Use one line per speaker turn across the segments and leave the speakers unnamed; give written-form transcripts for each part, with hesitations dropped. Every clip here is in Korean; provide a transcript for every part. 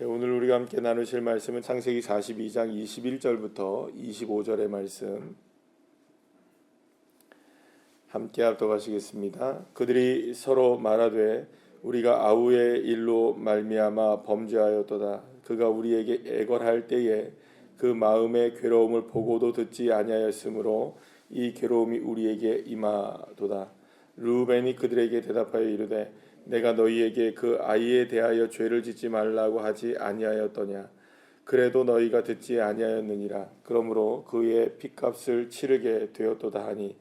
네, 오늘 우리가 함께 나누실 말씀은 창세기 42장 21절부터 25절의 말씀 함께 합독하시겠습니다. 그들이 서로 말하되 우리가 아우의 일로 말미암아 범죄하였도다. 그가 우리에게 애걸할 때에 그 마음의 괴로움을 보고도 듣지 아니하였으므로 이 괴로움이 우리에게 임하도다. 르우벤이 그들에게 대답하여 이르되 내가 너희에게 그 아이에 대하여 죄를 짓지 말라고 하지 아니하였더냐. 그래도 너희가 듣지 아니하였느니라. 그러므로 그의 핏값을 치르게 되었도다 하니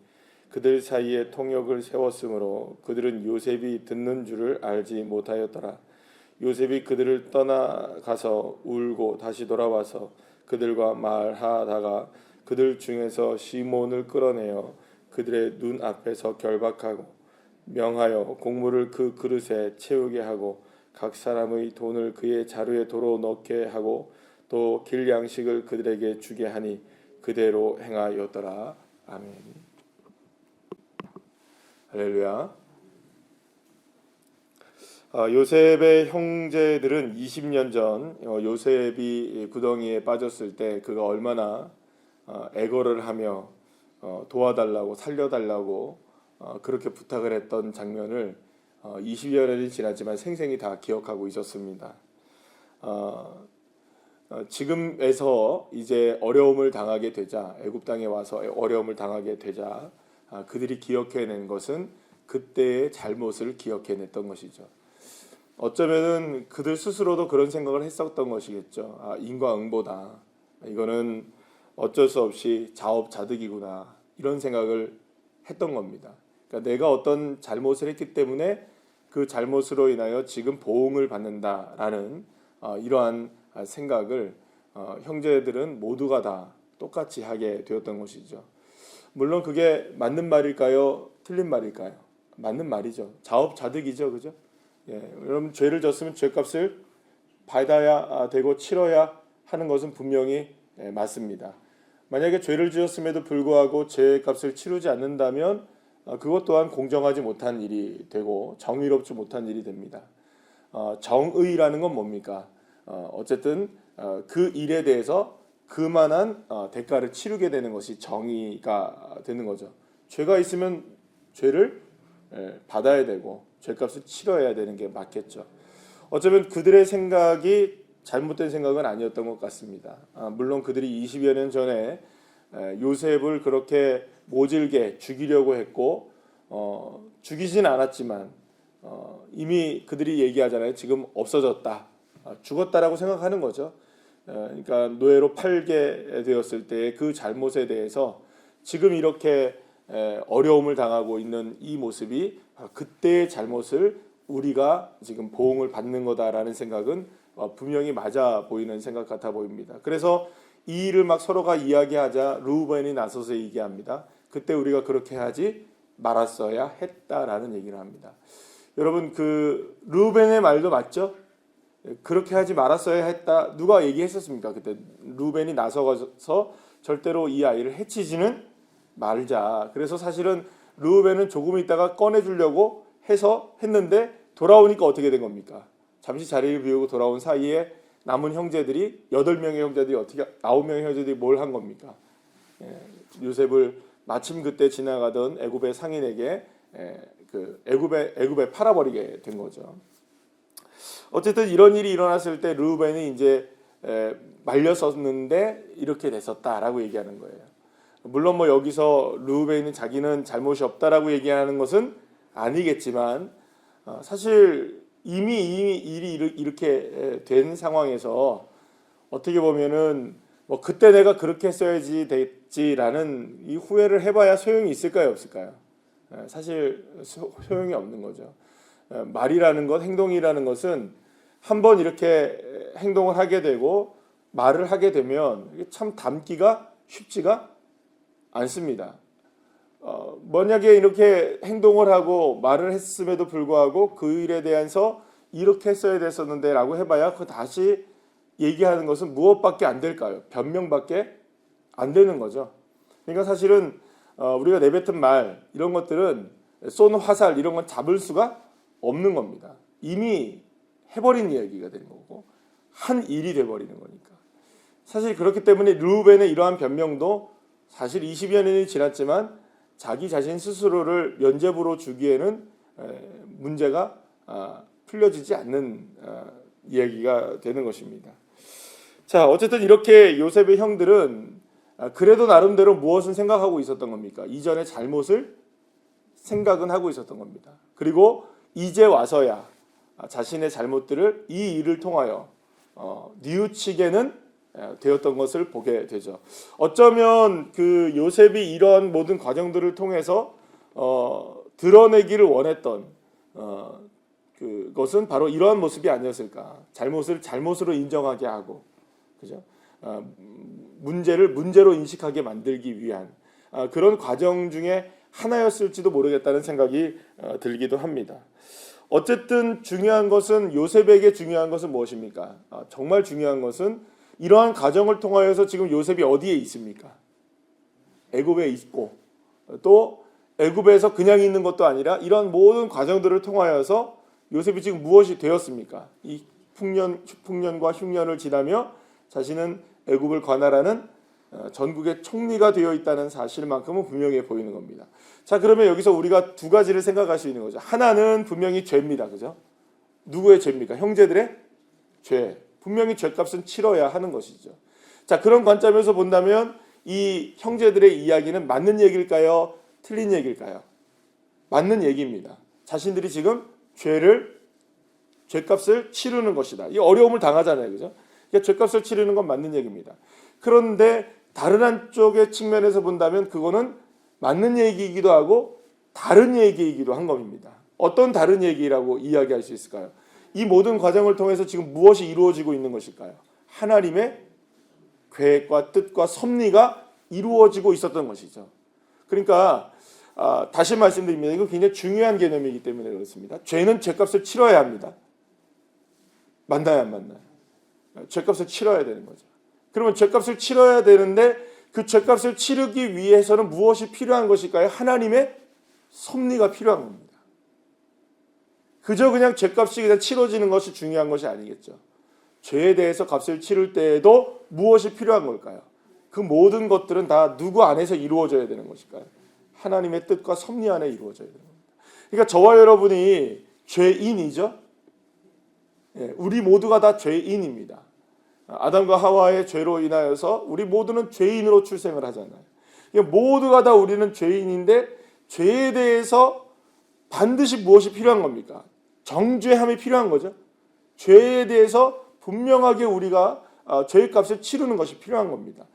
그들 사이에 통역을 세웠으므로 그들은 요셉이 듣는 줄을 알지 못하였더라. 요셉이 그들을 떠나가서 울고 다시 돌아와서 그들과 말하다가 그들 중에서 시몬을 끌어내어 그들의 눈 앞에서 결박하고 명하여 곡물을 그 그릇에 채우게 하고 각 사람의 돈을 그의 자루에 도로 넣게 하고 또 길 양식을 그들에게 주게 하니 그대로 행하였더라. 아멘. 할렐루야. 요셉의 형제들은 20년 전 요셉이 구덩이에 빠졌을 때 그가 얼마나 애걸을 하며 도와달라고 살려달라고 그렇게 부탁을 했던 장면을 20여 년이 지났지만 생생히 다 기억하고 있었습니다. 지금에서 이제 어려움을 당하게 되자, 애굽 땅에 와서 어려움을 당하게 되자 그들이 기억해낸 것은 그때의 잘못을 기억해냈던 것이죠. 어쩌면은 그들 스스로도 그런 생각을 했었던 것이겠죠. 인과응보다. 이거는 어쩔 수 없이 자업자득이구나. 이런 생각을 했던 겁니다. 그러니까 내가 어떤 잘못을 했기 때문에 그 잘못으로 인하여 지금 보응을 받는다라는 이러한 생각을 형제들은 모두가 다 똑같이 하게 되었던 것이죠. 물론 그게 맞는 말일까요? 틀린 말일까요? 맞는 말이죠. 자업자득이죠, 그죠? 예, 여러분 죄를 졌으면 죄값을 받아야 되고 치러야 하는 것은 분명히 맞습니다. 만약에 죄를 지었음에도 불구하고 죄값을 치르지 않는다면 그것 또한 공정하지 못한 일이 되고 정의롭지 못한 일이 됩니다. 정의라는 건 뭡니까? 어쨌든 그 일에 대해서 그만한 대가를 치르게 되는 것이 정의가 되는 거죠. 죄가 있으면 죄를 받아야 되고 죄값을 치러야 되는 게 맞겠죠. 어쩌면 그들의 생각이 잘못된 생각은 아니었던 것 같습니다. 물론 그들이 20여 년 전에 요셉을 그렇게 모질게 죽이려고 했고 죽이진 않았지만 이미 그들이 얘기하잖아요. 지금 없어졌다, 죽었다라고 생각하는 거죠. 그러니까 노예로 팔게 되었을 때 그 잘못에 대해서 지금 이렇게 어려움을 당하고 있는 이 모습이 그때의 잘못을 우리가 지금 보응을 받는 거다라는 생각은 분명히 맞아 보이는 생각 같아 보입니다. 그래서 이 일을 막 서로가 이야기하자 르우벤이 나서서 얘기합니다. 그때 우리가 그렇게 하지 말았어야 했다라는 얘기를 합니다. 여러분 그 르우벤의 말도 맞죠? 그렇게 하지 말았어야 했다. 누가 얘기했었습니까? 그때 르우벤이 나서서 절대로 이 아이를 해치지는 말자. 그래서 사실은 르우벤은 조금 있다가 꺼내주려고 해서 했는데 돌아오니까 어떻게 된 겁니까? 잠시 자리를 비우고 돌아온 사이에 남은 형제들이 8명의 형제들이 어떻게 9명의 형제들이 뭘 한 겁니까? 요셉을 마침 그때 지나가던 애굽의 상인에게 그 애굽에 팔아버리게 된 거죠. 어쨌든 이런 일이 일어났을 때 르우벤이 이제 말렸었는데 이렇게 됐었다라고 얘기하는 거예요. 물론 뭐 여기서 르우벤이 자기는 잘못이 없다라고 얘기하는 것은 아니겠지만 사실 이미 일이 이렇게 된 상황에서 어떻게 보면은 뭐 그때 내가 그렇게 했어야지 됐지라는 이 후회를 해봐야 소용이 있을까요, 없을까요? 사실 소용이 없는 거죠. 말이라는 것, 행동이라는 것은 한번 이렇게 행동을 하게 되고 말을 하게 되면 참 담기가 쉽지가 않습니다. 만약에 이렇게 행동을 하고 말을 했음에도 불구하고 그 일에 대해서 이렇게 했어야 됐었는데 라고 해봐야 그 다시 얘기하는 것은 무엇밖에 안 될까요? 변명밖에 안 되는 거죠. 그러니까 사실은 우리가 내뱉은 말 이런 것들은 쏜 화살 이런 건 잡을 수가 없는 겁니다. 이미 해버린 이야기가 되는 거고 한 일이 돼버리는 거니까. 사실 그렇기 때문에 르우벤의 이러한 변명도 사실 20여 년이 지났지만 자기 자신 스스로를 면죄부로 주기에는 문제가 풀려지지 않는 이야기가 되는 것입니다. 자, 어쨌든 이렇게 요셉의 형들은 그래도 나름대로 무엇은 생각하고 있었던 겁니까? 이전의 잘못을 생각은 하고 있었던 겁니다. 그리고 이제 와서야 자신의 잘못들을 이 일을 통하여 뉘우치게는 되었던 것을 보게 되죠. 어쩌면 그 요셉이 이런 모든 과정들을 통해서 드러내기를 원했던 그것은 바로 이러한 모습이 아니었을까. 잘못을 잘못으로 인정하게 하고, 그죠? 문제를 문제로 인식하게 만들기 위한 그런 과정 중에 하나였을지도 모르겠다는 생각이 들기도 합니다. 어쨌든 중요한 것은 요셉에게 중요한 것은 무엇입니까? 정말 중요한 것은 이러한 과정을 통하여서 지금 요셉이 어디에 있습니까? 애굽에 있고 또 애굽에서 그냥 있는 것도 아니라 이러한 모든 과정들을 통하여서 요셉이 지금 무엇이 되었습니까? 이 풍년과 흉년을 지나며 자신은 애굽을 관할하는 전국의 총리가 되어 있다는 사실만큼은 분명해 보이는 겁니다. 자, 그러면 여기서 우리가 두 가지를 생각할 수 있는 거죠. 하나는 분명히 죄입니다. 그죠? 누구의 죄입니까? 형제들의 죄. 분명히 죄값은 치러야 하는 것이죠. 자, 그런 관점에서 본다면 이 형제들의 이야기는 맞는 얘기일까요? 틀린 얘기일까요? 맞는 얘기입니다. 자신들이 지금 죄값을 치르는 것이다. 이 어려움을 당하잖아요. 그죠? 그러니까 죄값을 치르는 건 맞는 얘기입니다. 그런데 다른 한쪽의 측면에서 본다면 그거는 맞는 얘기이기도 하고 다른 얘기이기도 한 겁니다. 어떤 다른 얘기라고 이야기할 수 있을까요? 이 모든 과정을 통해서 지금 무엇이 이루어지고 있는 것일까요? 하나님의 계획과 뜻과 섭리가 이루어지고 있었던 것이죠. 그러니까 다시 말씀드립니다. 이건 굉장히 중요한 개념이기 때문에 그렇습니다. 죄는 죄값을 치러야 합니다. 맞나요, 안 맞나요? 죄값을 치러야 되는 거죠. 그러면 죄값을 치러야 되는데 그 죄값을 치르기 위해서는 무엇이 필요한 것일까요? 하나님의 섭리가 필요한 겁니다. 그저 그냥 죄값이 그냥 치러지는 것이 중요한 것이 아니겠죠. 죄에 대해서 값을 치를 때에도 무엇이 필요한 걸까요? 그 모든 것들은 다 누구 안에서 이루어져야 되는 것일까요? 하나님의 뜻과 섭리 안에 이루어져야 되는 겁니다. 그러니까 저와 여러분이 죄인이죠. 우리 모두가 다 죄인입니다. 아담과 하와의 죄로 인하여서 우리 모두는 죄인으로 출생을 하잖아요. 그러니까 모두가 다 우리는 죄인인데 죄에 대해서 반드시 무엇이 필요한 겁니까? 정죄함이 필요한 거죠. 죄에 대해서 분명하게 우리가 죄의 값을 치르는 것이 필요한 겁니다.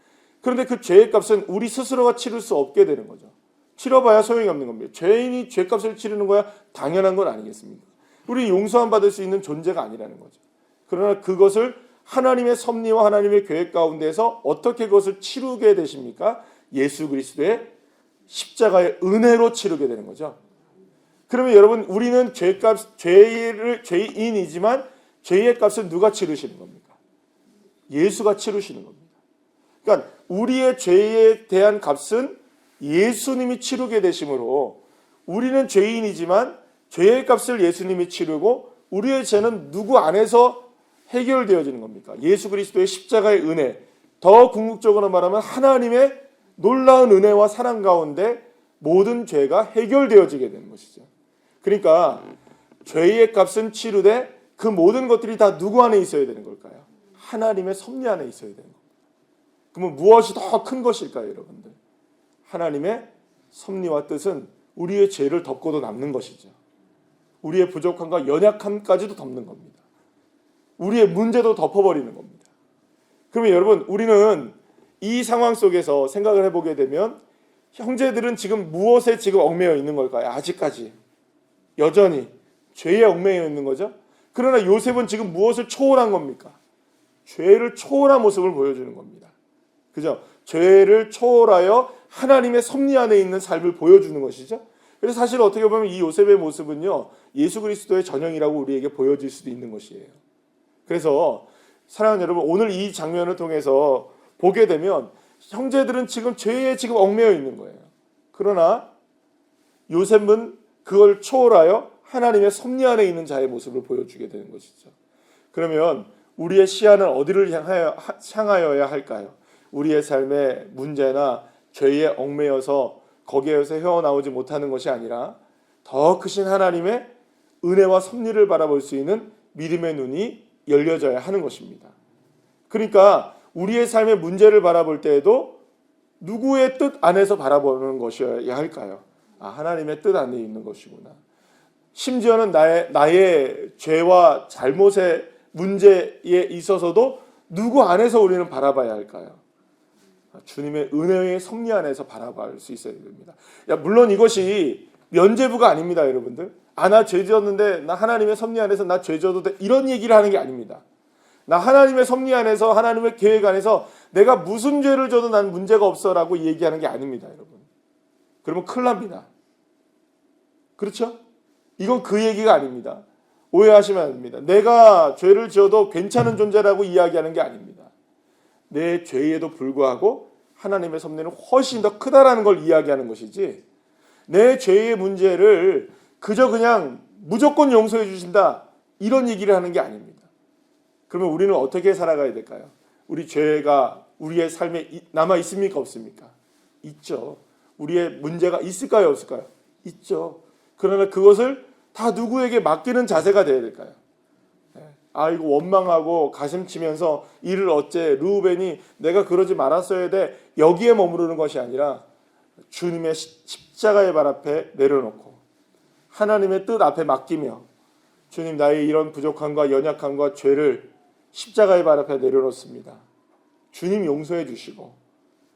그런데 그 죄의 값은 우리 스스로가 치를 수 없게 되는 거죠. 치러봐야 소용이 없는 겁니다. 죄인이 죄값을 치르는 거야 당연한 건 아니겠습니까? 우리 용서함 받을 수 있는 존재가 아니라는 거죠. 그러나 그것을 하나님의 섭리와 하나님의 계획 가운데서 어떻게 그것을 치르게 되십니까? 예수 그리스도의 십자가의 은혜로 치르게 되는 거죠. 그러면 여러분 우리는 죄인이지만 죄의 값은 누가 치르시는 겁니까? 예수가 치르시는 겁니다. 그러니까 우리의 죄에 대한 값은 예수님이 치르게 되심으로 우리는 죄인이지만 죄의 값을 예수님이 치르고 우리의 죄는 누구 안에서 해결되어지는 겁니까? 예수 그리스도의 십자가의 은혜, 더 궁극적으로 말하면 하나님의 놀라운 은혜와 사랑 가운데 모든 죄가 해결되어지게 되는 것이죠. 그러니까 죄의 값은 치르되 그 모든 것들이 다 누구 안에 있어야 되는 걸까요? 하나님의 섭리 안에 있어야 되는 겁니다. 그러면 무엇이 더 큰 것일까요, 여러분들? 하나님의 섭리와 뜻은 우리의 죄를 덮고도 남는 것이죠. 우리의 부족함과 연약함까지도 덮는 겁니다. 우리의 문제도 덮어버리는 겁니다. 그러면 여러분 우리는 이 상황 속에서 생각을 해보게 되면 형제들은 지금 무엇에 지금 얽매여 있는 걸까요? 아직까지 여전히 죄에 얽매여 있는 거죠. 그러나 요셉은 지금 무엇을 초월한 겁니까? 죄를 초월한 모습을 보여주는 겁니다. 그죠? 죄를 초월하여 하나님의 섭리 안에 있는 삶을 보여주는 것이죠. 그래서 사실 어떻게 보면 이 요셉의 모습은요, 예수 그리스도의 전형이라고 우리에게 보여질 수도 있는 것이에요. 그래서 사랑하는 여러분, 오늘 이 장면을 통해서 보게 되면 형제들은 지금 죄에 지금 얽매여 있는 거예요. 그러나 요셉은 그걸 초월하여 하나님의 섭리 안에 있는 자의 모습을 보여주게 되는 것이죠. 그러면 우리의 시야는 어디를 향하여야 할까요? 우리의 삶의 문제나 죄에 얽매여서 거기에서 헤어나오지 못하는 것이 아니라 더 크신 하나님의 은혜와 섭리를 바라볼 수 있는 믿음의 눈이 열려져야 하는 것입니다. 그러니까 우리의 삶의 문제를 바라볼 때에도 누구의 뜻 안에서 바라보는 것이어야 할까요? 하나님의 뜻 안에 있는 것이구나. 심지어는 나의 죄와 잘못의 문제에 있어서도 누구 안에서 우리는 바라봐야 할까요? 주님의 은혜의 섭리 안에서 바라볼 수 있어야 됩니다. 물론 이것이 면죄부가 아닙니다, 여러분들. 나 죄 지었는데 나 하나님의 섭리 안에서 나 죄 지어도 돼, 이런 얘기를 하는 게 아닙니다. 나 하나님의 섭리 안에서, 하나님의 계획 안에서 내가 무슨 죄를 져도 난 문제가 없어라고 얘기하는 게 아닙니다, 여러분. 그러면 큰일 납니다. 그렇죠? 이건 그 얘기가 아닙니다. 오해하시면 안 됩니다. 내가 죄를 지어도 괜찮은 존재라고 이야기하는 게 아닙니다. 내 죄에도 불구하고 하나님의 섭리는 훨씬 더 크다라는 걸 이야기하는 것이지, 내 죄의 문제를 그저 그냥 무조건 용서해 주신다, 이런 얘기를 하는 게 아닙니다. 그러면 우리는 어떻게 살아가야 될까요? 우리 죄가 우리의 삶에 남아 있습니까, 없습니까? 있죠. 우리의 문제가 있을까요, 없을까요? 있죠. 그러나 그것을 다 누구에게 맡기는 자세가 되어야 될까요? 이거 원망하고 가슴치면서 이를 어째, 르우벤이 내가 그러지 말았어야 돼, 여기에 머무르는 것이 아니라 주님의 십자가의 발 앞에 내려놓고 하나님의 뜻 앞에 맡기며, 주님, 나의 이런 부족함과 연약함과 죄를 십자가의 발 앞에 내려놓습니다. 주님 용서해 주시고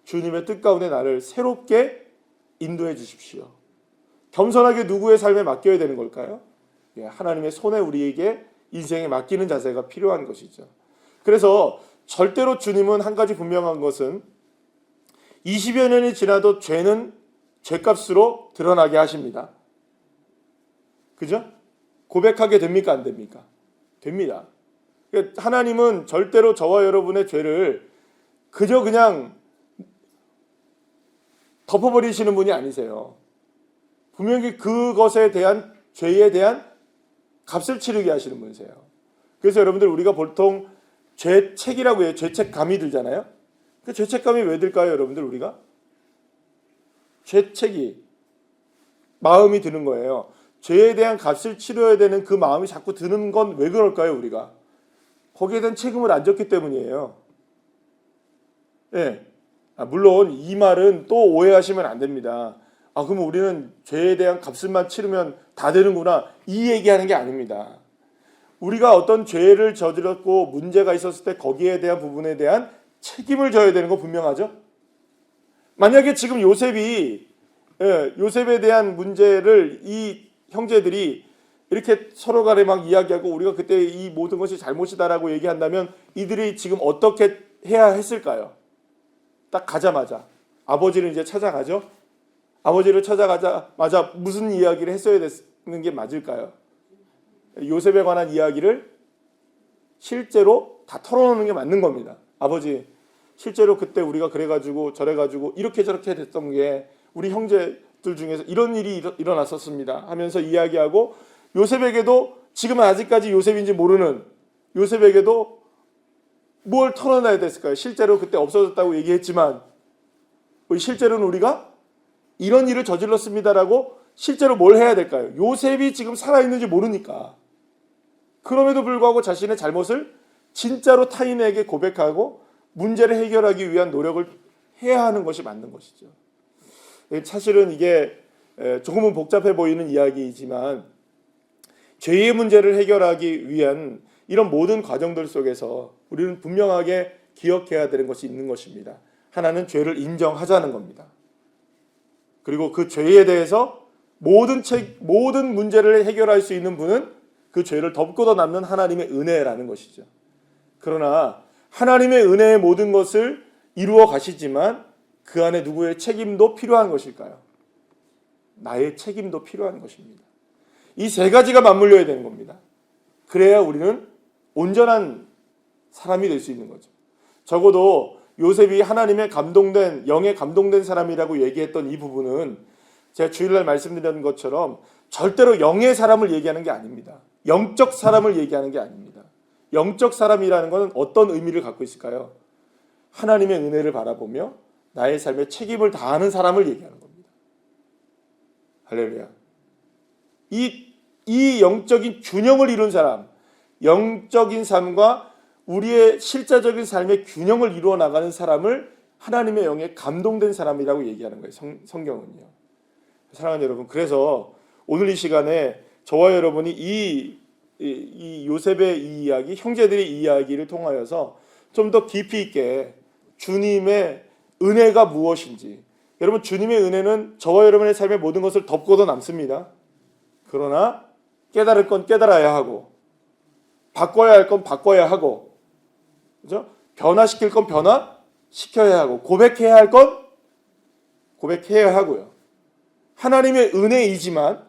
주님의 뜻 가운데 나를 새롭게 인도해 주십시오. 겸손하게 누구의 삶에 맡겨야 되는 걸까요? 하나님의 손에 우리에게 인생에 맡기는 자세가 필요한 것이죠. 그래서 절대로 주님은 한 가지 분명한 것은 20여 년이 지나도 죄는 죄값으로 드러나게 하십니다. 그죠? 고백하게 됩니까, 안 됩니까? 됩니다. 하나님은 절대로 저와 여러분의 죄를 그저 그냥 덮어버리시는 분이 아니세요. 분명히 그것에 대한, 죄에 대한 값을 치르게 하시는 분이세요. 그래서 여러분들, 우리가 보통 죄책이라고 해요. 죄책감이 들잖아요. 그 죄책감이 왜 들까요, 여러분들? 우리가 죄책이 마음이 드는 거예요. 죄에 대한 값을 치러야 되는 그 마음이 자꾸 드는 건 왜 그럴까요, 우리가? 거기에 대한 책임을 안 졌기 때문이에요. 예. 물론 이 말은 또 오해하시면 안 됩니다. 그럼 우리는 죄에 대한 값을만 치르면 다 되는구나, 이 얘기하는 게 아닙니다. 우리가 어떤 죄를 저질렀고 문제가 있었을 때 거기에 대한 부분에 대한 책임을 져야 되는 거 분명하죠? 만약에 지금 요셉에 대한 문제를 이 형제들이 이렇게 서로 간에 막 이야기하고 우리가 그때 이 모든 것이 잘못이다라고 얘기한다면 이들이 지금 어떻게 해야 했을까요? 딱 가자마자 아버지를 이제 찾아가죠. 아버지를 찾아가자마자 무슨 이야기를 했어야 되는 게 맞을까요? 요셉에 관한 이야기를 실제로 다 털어놓는 게 맞는 겁니다. 아버지, 실제로 그때 우리가 그래가지고 저래가지고 이렇게 저렇게 됐던 게 우리 형제들 중에서 이런 일이 일어났었습니다 하면서 이야기하고, 요셉에게도 지금은 아직까지 요셉인지 모르는 요셉에게도 뭘 털어놔야 됐을까요? 실제로 그때 없어졌다고 얘기했지만 실제로는 우리가 이런 일을 저질렀습니다라고 실제로 뭘 해야 될까요? 요셉이 지금 살아있는지 모르니까. 그럼에도 불구하고 자신의 잘못을 진짜로 타인에게 고백하고 문제를 해결하기 위한 노력을 해야 하는 것이 맞는 것이죠. 사실은 이게 조금은 복잡해 보이는 이야기이지만 죄의 문제를 해결하기 위한 이런 모든 과정들 속에서 우리는 분명하게 기억해야 되는 것이 있는 것입니다. 하나는 죄를 인정하자는 겁니다. 그리고 그 죄에 대해서 모든 문제를 해결할 수 있는 분은 그 죄를 덮고도 남는 하나님의 은혜라는 것이죠. 그러나 하나님의 은혜의 모든 것을 이루어 가시지만 그 안에 누구의 책임도 필요한 것일까요? 나의 책임도 필요한 것입니다. 이 세 가지가 맞물려야 되는 겁니다. 그래야 우리는 온전한 사람이 될 수 있는 거죠. 적어도 요셉이 하나님의 감동된, 영에 감동된 사람이라고 얘기했던 이 부분은 제가 주일날 말씀드린 것처럼 절대로 영의 사람을 얘기하는 게 아닙니다. 영적 사람을 얘기하는 게 아닙니다. 영적 사람이라는 것은 어떤 의미를 갖고 있을까요? 하나님의 은혜를 바라보며 나의 삶에 책임을 다하는 사람을 얘기하는 겁니다. 할렐루야. 이 영적인 균형을 이룬 사람, 영적인 삶과 우리의 실제적인 삶의 균형을 이루어 나가는 사람을 하나님의 영에 감동된 사람이라고 얘기하는 거예요. 성경은요. 사랑하는 여러분, 그래서 오늘 이 시간에 저와 여러분이 이 요셉의 이 이야기, 형제들의 이 이야기를 통하여서 좀 더 깊이 있게 주님의 은혜가 무엇인지, 여러분, 주님의 은혜는 저와 여러분의 삶의 모든 것을 덮고도 남습니다. 그러나 깨달을 건 깨달아야 하고, 바꿔야 할 건 바꿔야 하고, 그죠? 변화시킬 건 변화시켜야 하고, 고백해야 할 건 고백해야 하고요. 하나님의 은혜이지만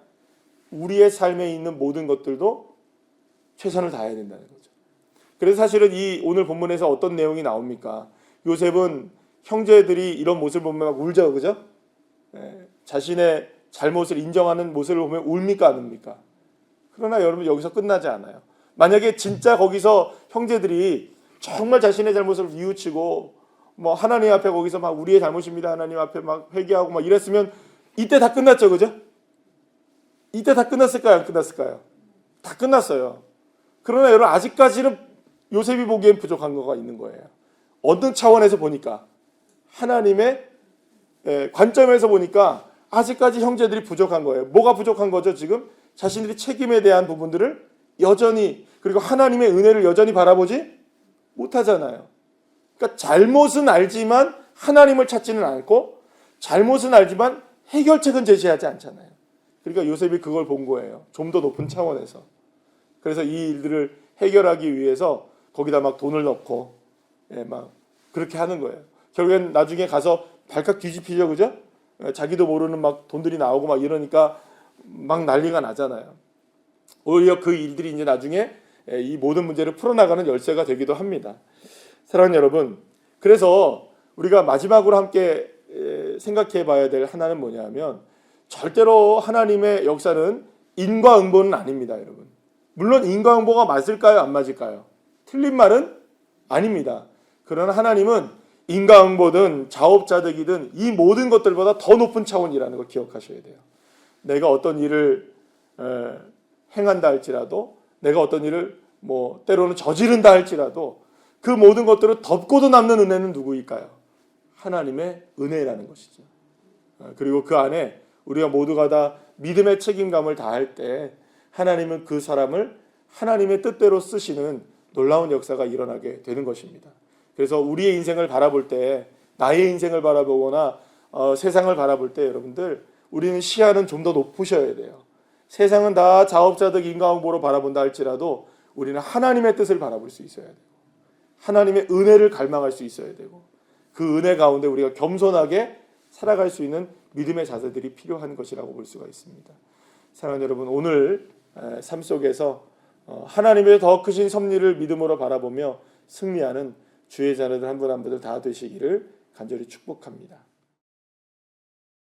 우리의 삶에 있는 모든 것들도 최선을 다해야 된다는 거죠. 그래서 사실은 이 오늘 본문에서 어떤 내용이 나옵니까? 요셉은 형제들이 이런 모습을 보면 막 울죠, 그죠? 자신의 잘못을 인정하는 모습을 보면 울니까 안 웁니까? 그러나 여러분, 여기서 끝나지 않아요. 만약에 진짜 거기서 형제들이 정말 자신의 잘못을 뉘우치고 뭐 하나님 앞에 거기서 막 우리의 잘못입니다, 하나님 앞에 막 회개하고 막 이랬으면 이때 다 끝났죠, 그죠? 이때 다 끝났을까요, 안 끝났을까요? 다 끝났어요. 그러나 여러분, 아직까지는 요셉이 보기엔 부족한 거가 있는 거예요. 어느 차원에서 보니까, 하나님의 관점에서 보니까 아직까지 형제들이 부족한 거예요. 뭐가 부족한 거죠? 지금 자신들이 책임에 대한 부분들을 여전히, 그리고 하나님의 은혜를 여전히 바라보지 못하잖아요. 그러니까 잘못은 알지만 하나님을 찾지는 않고, 잘못은 알지만 해결책은 제시하지 않잖아요. 그러니까 요셉이 그걸 본 거예요. 좀 더 높은 차원에서. 그래서 이 일들을 해결하기 위해서 거기다 막 돈을 넣고, 막 그렇게 하는 거예요. 결국엔 나중에 가서 발칵 뒤집히죠, 그죠? 자기도 모르는 막 돈들이 나오고 막 이러니까 막 난리가 나잖아요. 오히려 그 일들이 이제 나중에 이 모든 문제를 풀어나가는 열쇠가 되기도 합니다. 사랑하는 여러분, 그래서 우리가 마지막으로 함께 생각해 봐야 될 하나는 뭐냐면, 절대로 하나님의 역사는 인과응보는 아닙니다, 여러분. 물론 인과응보가 맞을까요, 안 맞을까요? 틀린 말은 아닙니다. 그러나 하나님은 인과응보든 자업자득이든 이 모든 것들보다 더 높은 차원이라는 걸 기억하셔야 돼요. 내가 어떤 일을 행한다 할지라도, 내가 어떤 일을 뭐 때로는 저지른다 할지라도 그 모든 것들을 덮고도 남는 은혜는 누구일까요? 하나님의 은혜라는 것이죠. 그리고 그 안에 우리가 모두가 다 믿음의 책임감을 다할 때 하나님은 그 사람을 하나님의 뜻대로 쓰시는 놀라운 역사가 일어나게 되는 것입니다. 그래서 우리의 인생을 바라볼 때, 나의 인생을 바라보거나 세상을 바라볼 때 여러분들, 우리는 시야는 좀 더 높으셔야 돼요. 세상은 다 자업자득 인과응보로 바라본다 할지라도 우리는 하나님의 뜻을 바라볼 수 있어야 되고, 하나님의 은혜를 갈망할 수 있어야 되고, 그 은혜 가운데 우리가 겸손하게 살아갈 수 있는 믿음의 자세들이 필요한 것이라고 볼 수가 있습니다. 사랑하는 여러분, 오늘 삶 속에서 하나님의 더 크신 섭리를 믿음으로 바라보며 승리하는 주의 자녀들 한 분 한 분들 다 되시기를 간절히 축복합니다.